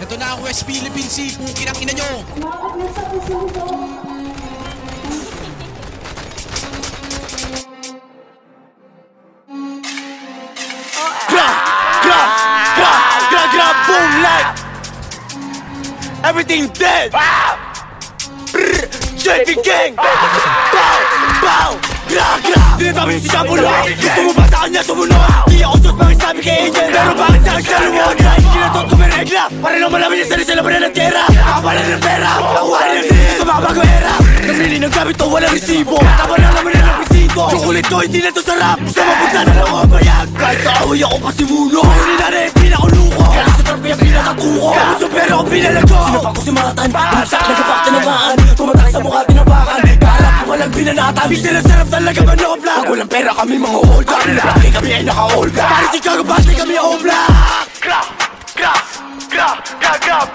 Ito na ang West Philippine Sea, pukin ang ina nyo. Boom like everything dead. JP Gang. Bow, bow, gra. Tinatabi si Jambulo. Gusto mo ba sa kanya sumunod? Di ako sus bakit sabi kay Angel. Pero bakit sa akin siya lumod? Kinatot ko may regla. Para lang malaman niya sarili ba na ng tiyera. Nakapala ng pera. Ako wala ng din sa mga bago era. Kasi hindi ng gamit to walang resibo. Tama na naman na ng resibo. Chocolate ko hindi na to sarap. Gusto mapunta na lang ako ang bayag. Kahit sa away ako pasimuno. Huli na rin pinakuluko. Galing sa trope yung pinakatuko. Kamuso pero ako pinalago. Sinapang ko si Matan. Bumagsak nagkapak tinamaan. Tumatay sa mukha tinabakan. Kaharap ko walang binanatan. Di sila sarap talaga manobla. Pag walang pera kami mga hold up. Laki kami ay naka-hold back. Paris Chicago Basket kami all black. Gra,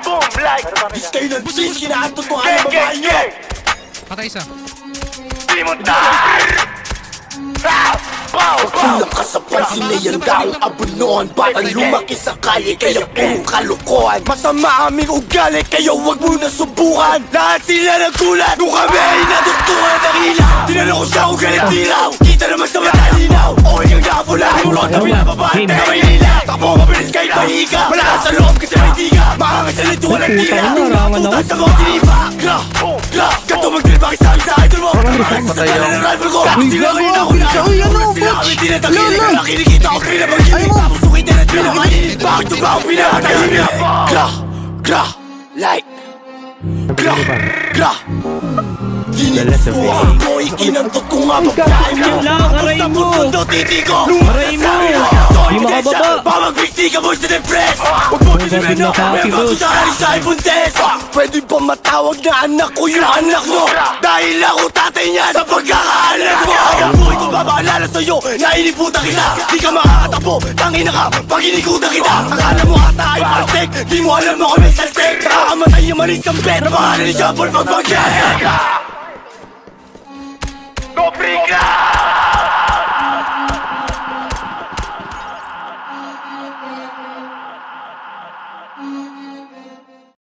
boom like bis kayo ng busis. Kinaantot mo ang babae nyo. Patay isa. Di mo tayo. Kulang ka sa pansin na yan daw abunuan. Batang lumaki sa kalye kaya purong kalokohan. Masama aming ugali kaya wag mo na subukan. Lahat sila nagulat nung kami ay natutukan ng ilaw. Tinanong ko siya kung galit tiraw. Kita naman sa mata linaw. Okay kang nakapula. Mulot na pinapabaan taga Maynila. Takbo mabilis kahit mahiga. Malakas sa loob kasi may tiga. Makakasalit yung walang tira. Tutan sa mga tinipa. Gra, gato mag-drill bakit sabi sa idol mo. Makakasalit ng rival ko. Sila ngayon ako na. Sila kami tinatakilig ka na kinikita ko pinapaghilig. Tapos sukitin at pinakainit. Bakit yung ba ako pinakatahimik? Gra, like Gra Ginit mo ako, ikinantot ko nga pagkain mo. Tapos sa puso titi ko. Aray mo! Di makababa! Pamagbigti ka mo sa depress. Huwag mo dinimin ako, may bago sa karisay buntes. Pwede ba matawag na anak ko yung anak mo? Dahil ako tatay niya sa pagkakaanak mo. Ang buhay ko babaalala sa'yo na iniputa kita. Di ka makakatakbo, tangina ka pag inikuta kita. Akala mo ata ay pastek, di mo alam mo kami saltek. Nakakamatay yung malis kang bet na pangalan ni Jean Paul Pagpagyan.